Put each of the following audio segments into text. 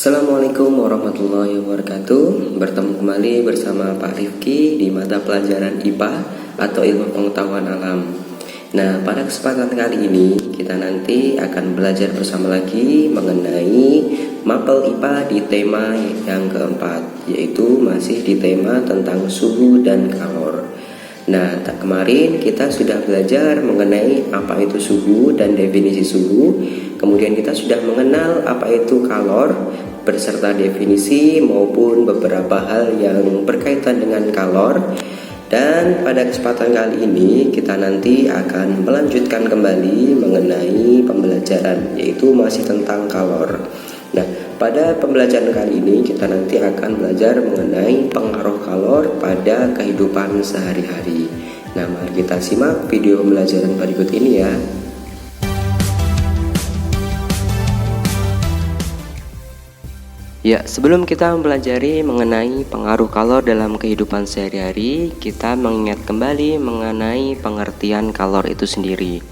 Assalamualaikum warahmatullahi wabarakatuh. Bertemu kembali bersama Pak Rifki di mata pelajaran IPA atau Ilmu Pengetahuan Alam. Nah, pada kesempatan kali ini kita nanti akan belajar bersama lagi mengenai mapel IPA di tema yang keempat, yaitu masih di tema tentang suhu dan kalor. Nah, kemarin kita sudah belajar mengenai apa itu suhu dan definisi suhu. Kemudian kita sudah mengenal apa itu kalor beserta definisi maupun beberapa hal yang berkaitan dengan kalor. Dan pada kesempatan kali ini kita nanti akan melanjutkan kembali mengenai pembelajaran, yaitu masih tentang kalor. Nah, pada pembelajaran kali ini kita nanti akan belajar mengenai pengaruh kalor pada kehidupan sehari-hari. Nah, mari kita simak video pembelajaran berikut ini ya. Ya, sebelum kita mempelajari mengenai pengaruh kalor dalam kehidupan sehari-hari, kita mengingat kembali mengenai pengertian kalor itu sendiri.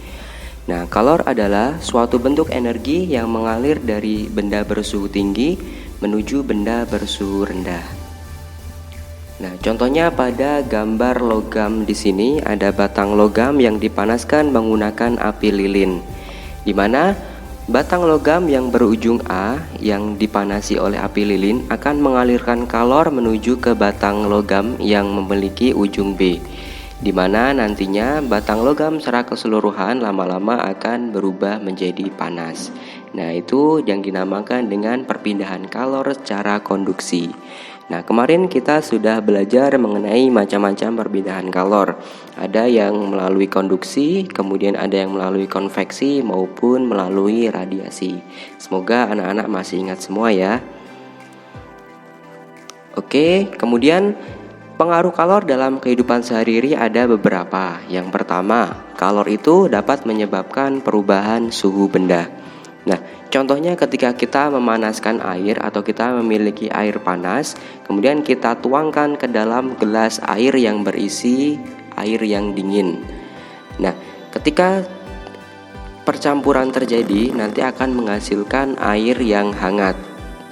Nah, kalor adalah suatu bentuk energi yang mengalir dari benda bersuhu tinggi menuju benda bersuhu rendah. Nah, contohnya pada gambar logam di sini ada batang logam yang dipanaskan menggunakan api lilin, di mana batang logam yang berujung A yang dipanasi oleh api lilin akan mengalirkan kalor menuju ke batang logam yang memiliki ujung B, di mana nantinya batang logam secara keseluruhan lama-lama akan berubah menjadi panas. Nah, itu yang dinamakan dengan perpindahan kalor secara konduksi. Nah, kemarin kita sudah belajar mengenai macam-macam perpindahan kalor. Ada yang melalui konduksi, kemudian ada yang melalui konveksi maupun melalui radiasi. Semoga anak-anak masih ingat semua ya. Oke, kemudian pengaruh kalor dalam kehidupan sehari-hari ada beberapa. Yang pertama, kalor itu dapat menyebabkan perubahan suhu benda. Nah, contohnya ketika kita memanaskan air atau kita memiliki air panas, kemudian kita tuangkan ke dalam gelas air yang berisi air yang dingin. Nah, ketika percampuran terjadi, nanti akan menghasilkan air yang hangat.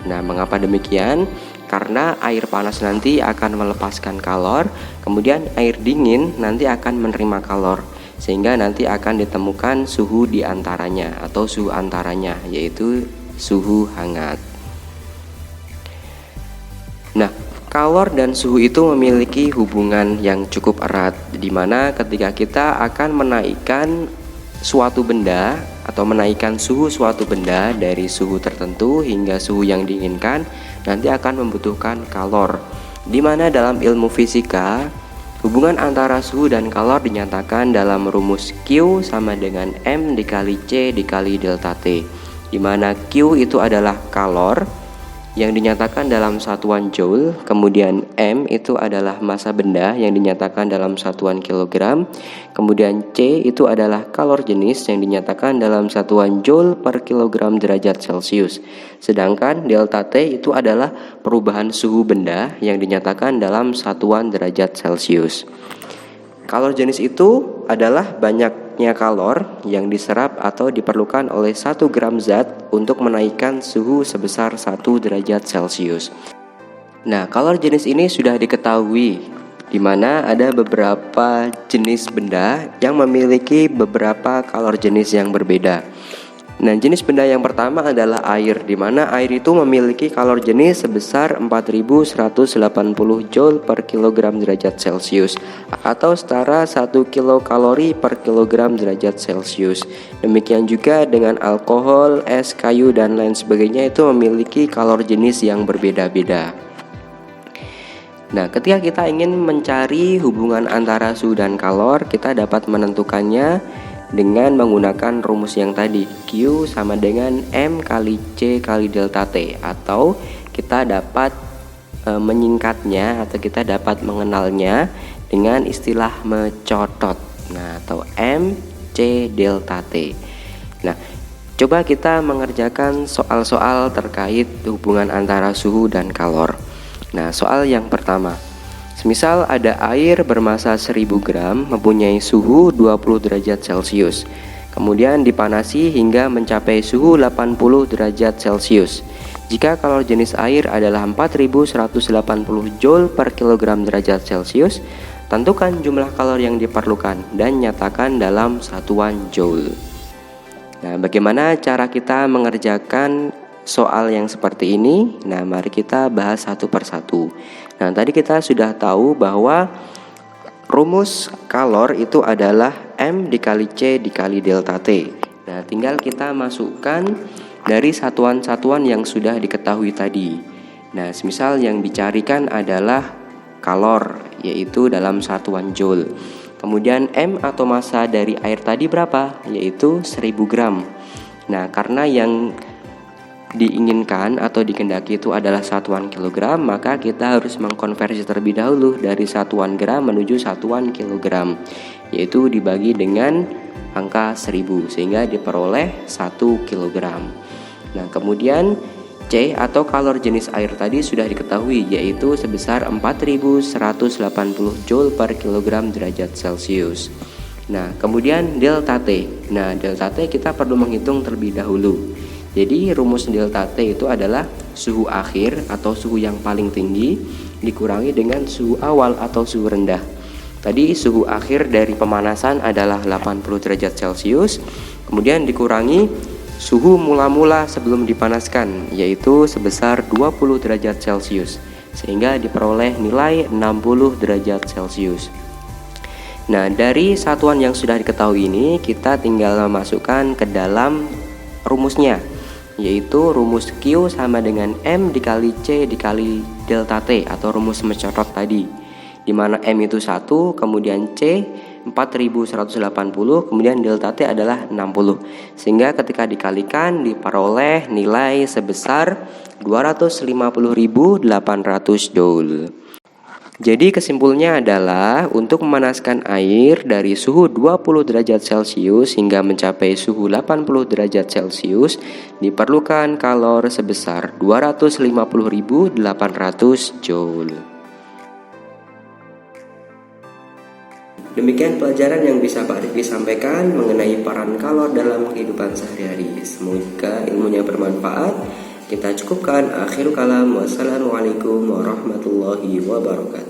Nah, mengapa demikian? Karena air panas nanti akan melepaskan kalor, kemudian air dingin nanti akan menerima kalor, sehingga nanti akan ditemukan suhu di antaranya atau suhu antaranya, yaitu suhu hangat. Nah, kalor dan suhu itu memiliki hubungan yang cukup erat, di mana ketika kita akan menaikkan suatu benda atau menaikkan suhu suatu benda dari suhu tertentu hingga suhu yang diinginkan, nanti akan membutuhkan kalor, di mana dalam ilmu fisika hubungan antara suhu dan kalor dinyatakan dalam rumus Q sama dengan M dikali C dikali delta T, di mana Q itu adalah kalor yang dinyatakan dalam satuan joule, kemudian M itu adalah massa benda yang dinyatakan dalam satuan kilogram, kemudian C itu adalah kalor jenis yang dinyatakan dalam satuan joule per kilogram derajat Celcius. Sedangkan delta T itu adalah perubahan suhu benda yang dinyatakan dalam satuan derajat Celcius. Kalor jenis itu adalah banyaknya kalor yang diserap atau diperlukan oleh 1 gram zat untuk menaikkan suhu sebesar 1 derajat Celcius. Nah, kalor jenis ini sudah diketahui, di mana ada beberapa jenis benda yang memiliki beberapa kalor jenis yang berbeda. Nah, jenis benda yang pertama adalah air, di mana air itu memiliki kalor jenis sebesar 4180 joule per kilogram derajat Celcius atau setara 1 kilokalori per kilogram derajat Celcius. Demikian juga dengan alkohol, es, kayu, dan lain sebagainya itu memiliki kalor jenis yang berbeda-beda. Nah, ketika kita ingin mencari hubungan antara suhu dan kalor, kita dapat menentukannya dengan menggunakan rumus yang tadi, Q sama dengan M kali C kali delta T, atau kita dapat menyingkatnya atau kita dapat mengenalnya dengan istilah mencotot, nah, atau M C delta T. Nah, coba kita mengerjakan soal-soal terkait hubungan antara suhu dan kalor. Nah, soal yang pertama, semisal ada air bermassa 1000 gram mempunyai suhu 20 derajat Celcius. Kemudian dipanasi hingga mencapai suhu 80 derajat Celcius. Jika kalor jenis air adalah 4180 Joule per kilogram derajat Celcius, tentukan jumlah kalor yang diperlukan dan nyatakan dalam satuan Joule. Nah, bagaimana cara kita mengerjakan soal yang seperti ini? Nah, mari kita bahas satu persatu. Nah, tadi kita sudah tahu bahwa rumus kalor itu adalah M dikali C dikali delta T. Nah, tinggal kita masukkan dari satuan-satuan yang sudah diketahui tadi. Nah, semisal yang dicarikan adalah kalor, yaitu dalam satuan Joule. Kemudian M atau massa dari air tadi berapa? Yaitu 1000 gram. Nah, karena yang diinginkan atau dikehendaki itu adalah satuan kilogram, maka kita harus mengkonversi terlebih dahulu dari satuan gram menuju satuan kilogram, yaitu dibagi dengan angka 1000 sehingga diperoleh 1 kilogram. Nah, kemudian C atau kalor jenis air tadi sudah diketahui, yaitu sebesar 4180 Joule per kilogram derajat Celcius. Nah, kemudian delta T. Nah, delta T kita perlu menghitung terlebih dahulu. Jadi rumus delta T itu adalah suhu akhir atau suhu yang paling tinggi dikurangi dengan suhu awal atau suhu rendah. Tadi suhu akhir dari pemanasan adalah 80 derajat Celcius, kemudian dikurangi suhu mula-mula sebelum dipanaskan, yaitu sebesar 20 derajat Celcius, sehingga diperoleh nilai 60 derajat Celcius. Nah, dari satuan yang sudah diketahui ini, kita tinggal memasukkan ke dalam rumusnya, yaitu rumus Q sama dengan M dikali C dikali delta T atau rumus mencorot tadi, di mana M itu 1, kemudian C 4180, kemudian delta T adalah 60. Sehingga ketika dikalikan diperoleh nilai sebesar 250.800 Joule. Jadi kesimpulannya adalah untuk memanaskan air dari suhu 20 derajat Celcius hingga mencapai suhu 80 derajat Celcius diperlukan kalor sebesar 250.800 Joule. Demikian pelajaran yang bisa Pak Rifki sampaikan mengenai peran kalor dalam kehidupan sehari-hari. Semoga ilmunya bermanfaat. Kita cukupkan. Akhirul kalam. Wassalamualaikum warahmatullahi wabarakatuh.